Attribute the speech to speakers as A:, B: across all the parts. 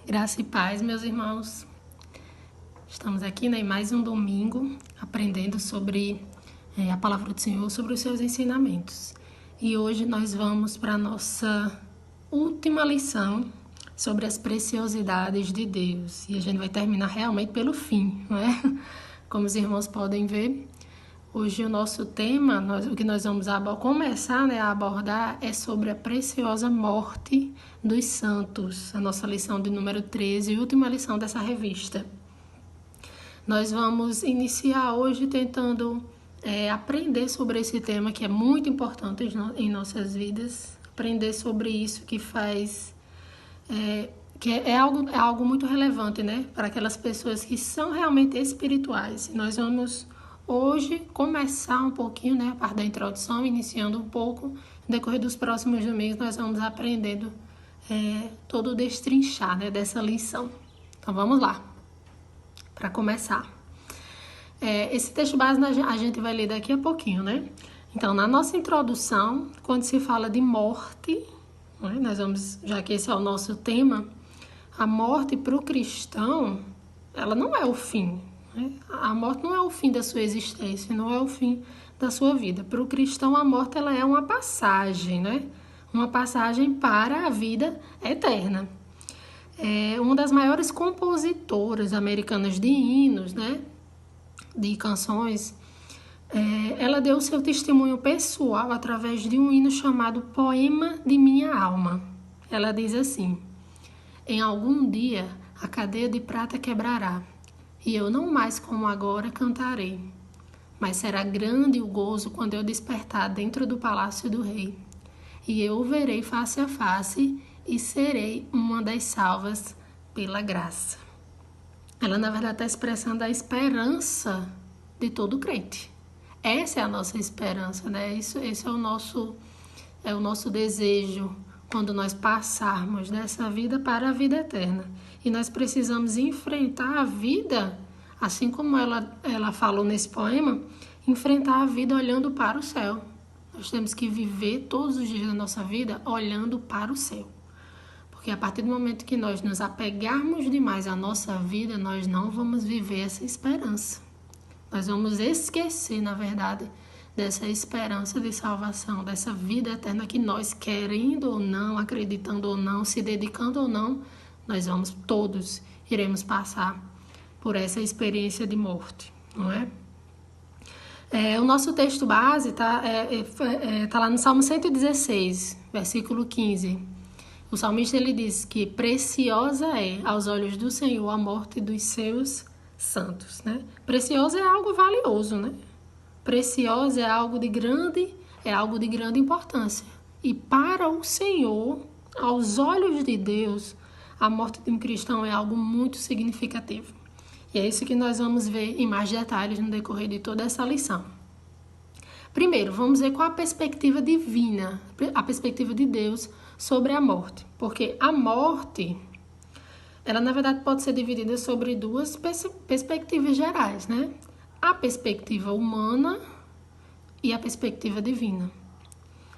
A: Graça e paz, meus irmãos. Estamos aqui em mais um domingo aprendendo sobre a palavra do Senhor, sobre os seus ensinamentos. E hoje nós vamos para a nossa última lição sobre as preciosidades de Deus. E a gente vai terminar realmente pelo fim, não é? Como os irmãos podem ver, hoje o nosso tema, o que nós vamos começar a abordar é sobre a preciosa morte dos santos, a nossa lição de número 13 e última lição dessa revista. Nós vamos iniciar hoje tentando aprender sobre esse tema que é muito importante em nossas vidas, aprender sobre isso que faz... que é algo muito relevante, né, para aquelas pessoas que são realmente espirituais. Nós vamos hoje começar um pouquinho, né, a parte da introdução, iniciando um pouco. No decorrer dos próximos domingos nós vamos aprendendo todo o destrinchar, né, dessa lição. Então vamos lá, para começar. Esse texto base a gente vai ler daqui a pouquinho, né? Então, na nossa introdução, quando se fala de morte, né, nós vamos, já que esse é o nosso tema, a morte para o cristão, ela não é o fim. Né? A morte não é o fim da sua existência, não é o fim da sua vida. Para o cristão, a morte ela é uma passagem, né? Uma passagem para a vida eterna. Uma das maiores compositoras americanas de hinos, né? De canções, ela deu seu testemunho pessoal através de um hino chamado Poema de Minha Alma. Ela diz assim: em algum dia a cadeia de prata quebrará, e eu não mais como agora cantarei, mas será grande o gozo quando eu despertar dentro do palácio do rei, e eu o verei face a face e serei uma das salvas pela graça. Ela, na verdade, está expressando a esperança de todo crente. Essa é a nossa esperança, né? Esse é o nosso desejo quando nós passarmos dessa vida para a vida eterna. E nós precisamos enfrentar a vida, assim como ela falou nesse poema, enfrentar a vida olhando para o céu. Nós temos que viver todos os dias da nossa vida olhando para o céu. Porque a partir do momento que nós nos apegarmos demais à nossa vida, nós não vamos viver essa esperança. Nós vamos esquecer, na verdade, dessa esperança de salvação, dessa vida eterna que nós, querendo ou não, acreditando ou não, se dedicando ou não, nós todos iremos passar por essa experiência de morte, não é? O nosso texto base está lá no Salmo 116, versículo 15. O salmista ele diz que preciosa é aos olhos do Senhor a morte dos seus santos, né? Preciosa é algo valioso, né? Preciosa é algo de grande importância. E para o Senhor, aos olhos de Deus, a morte de um cristão é algo muito significativo. E é isso que nós vamos ver em mais detalhes no decorrer de toda essa lição. Primeiro, vamos ver qual a perspectiva divina, a perspectiva de Deus sobre a morte. Porque a morte, ela na verdade pode ser dividida sobre duas perspectivas gerais, né? A perspectiva humana e a perspectiva divina.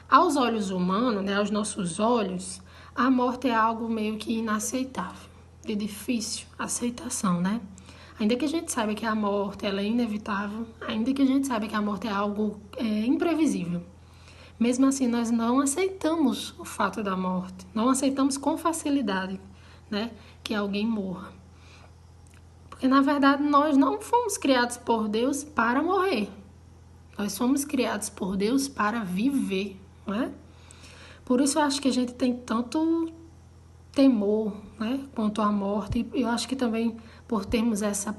A: Aos olhos humanos, né, aos nossos olhos, a morte é algo meio que inaceitável, de difícil aceitação, né? Ainda que a gente saiba que a morte ela é inevitável, ainda que a gente saiba que a morte é algo imprevisível, mesmo assim nós não aceitamos o fato da morte, não aceitamos com facilidade, né, que alguém morra. Porque na verdade nós não fomos criados por Deus para morrer, nós fomos criados por Deus para viver, não é? Por isso eu acho que a gente tem tanto temor, né, quanto à morte. E eu acho que também por termos essa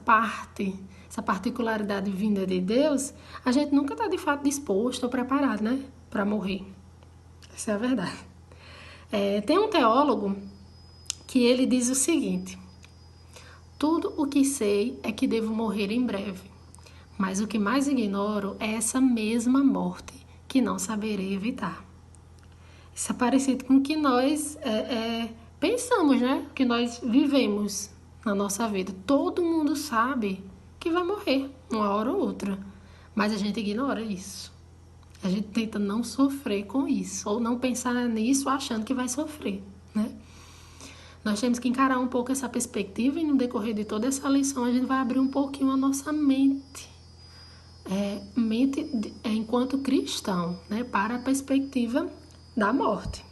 A: particularidade vinda de Deus, a gente nunca está de fato disposto ou preparado, né, para morrer. Essa é a verdade. Tem um teólogo que ele diz o seguinte: tudo o que sei é que devo morrer em breve, mas o que mais ignoro é essa mesma morte que não saberei evitar. Isso é parecido com o que nós pensamos, né? Que nós vivemos na nossa vida. Todo mundo sabe que vai morrer uma hora ou outra, mas a gente ignora isso. A gente tenta não sofrer com isso, ou não pensar nisso achando que vai sofrer, né? nós temos que encarar um pouco essa perspectiva e no decorrer de toda essa lição a gente vai abrir um pouquinho a nossa mente. Enquanto cristão, né, para a perspectiva da morte.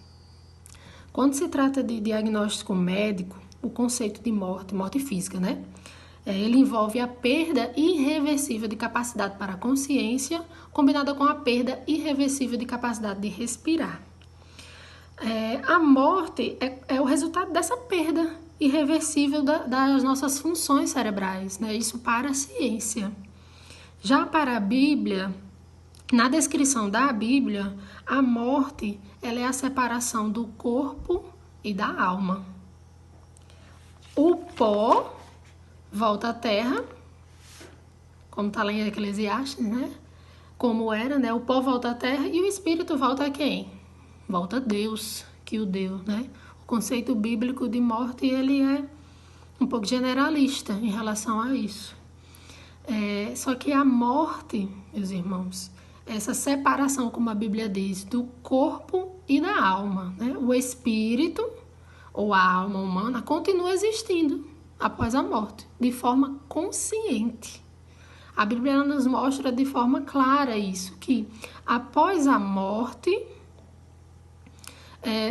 A: Quando se trata de diagnóstico médico, o conceito de morte física, né, ele envolve a perda irreversível de capacidade para a consciência, combinada com a perda irreversível de capacidade de respirar. A morte é o resultado dessa perda irreversível das nossas funções cerebrais, né, isso para a ciência. Já para a Bíblia, na descrição da Bíblia, a morte ela é a separação do corpo e da alma. O pó volta à terra, como está lá em Eclesiastes, né? Como era, né? O pó volta à terra e o espírito volta a quem? Volta a Deus, que o deu, né? O conceito bíblico de morte ele é um pouco generalista em relação a isso. Só que a morte, meus irmãos, essa separação, como a Bíblia diz, do corpo e da alma, né? O espírito ou a alma humana continua existindo após a morte, de forma consciente. A Bíblia nos mostra de forma clara isso, que após a morte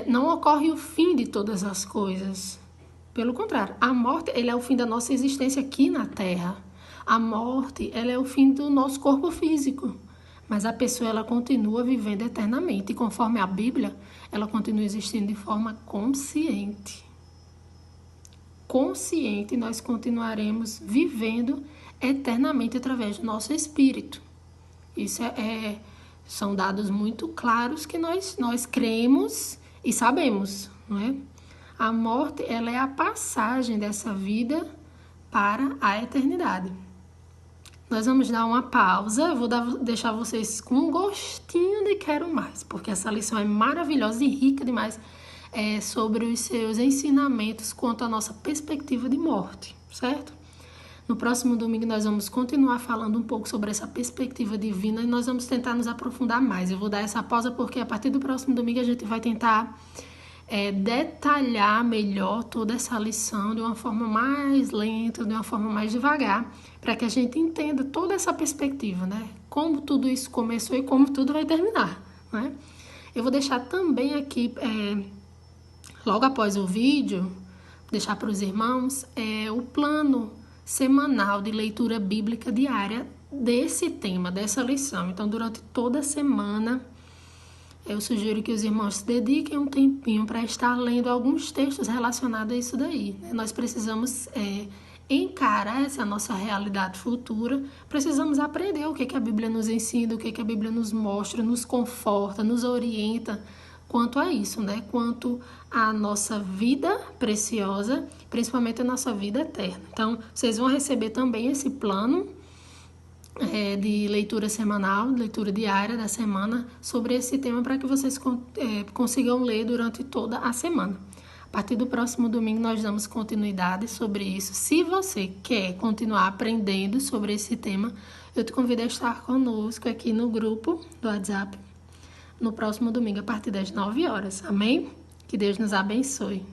A: não ocorre o fim de todas as coisas. Pelo contrário, a morte ele é o fim da nossa existência aqui na Terra. A morte ela é o fim do nosso corpo físico, mas a pessoa ela continua vivendo eternamente e conforme a Bíblia, ela continua existindo de forma consciente. Consciente, nós continuaremos vivendo eternamente através do nosso espírito. Isso são dados muito claros que nós cremos e sabemos, não é? A morte ela é a passagem dessa vida para a eternidade. Nós vamos dar uma pausa, eu vou deixar vocês com um gostinho de quero mais, porque essa lição é maravilhosa e rica demais sobre os seus ensinamentos quanto à nossa perspectiva de morte, certo? No próximo domingo nós vamos continuar falando um pouco sobre essa perspectiva divina e nós vamos tentar nos aprofundar mais. Eu vou dar essa pausa porque a partir do próximo domingo a gente vai tentar detalhar melhor toda essa lição de uma forma mais lenta, de uma forma mais devagar, para que a gente entenda toda essa perspectiva, né? Como tudo isso começou e como tudo vai terminar, né? Eu vou deixar também aqui, logo após o vídeo, deixar para os irmãos o plano semanal de leitura bíblica diária desse tema, dessa lição. Então, durante toda a semana, eu sugiro que os irmãos se dediquem um tempinho para estar lendo alguns textos relacionados a isso daí, né? Nós precisamos encarar essa nossa realidade futura, precisamos aprender o que a Bíblia nos ensina, o que a Bíblia nos mostra, nos conforta, nos orienta quanto a isso, né? Quanto à nossa vida preciosa, principalmente a nossa vida eterna. Então, vocês vão receber também esse plano de leitura semanal, leitura diária da semana sobre esse tema para que vocês consigam ler durante toda a semana. A partir do próximo domingo nós damos continuidade sobre isso. Se você quer continuar aprendendo sobre esse tema, eu te convido a estar conosco aqui no grupo do WhatsApp no próximo domingo a partir das 9 horas. Amém? Que Deus nos abençoe.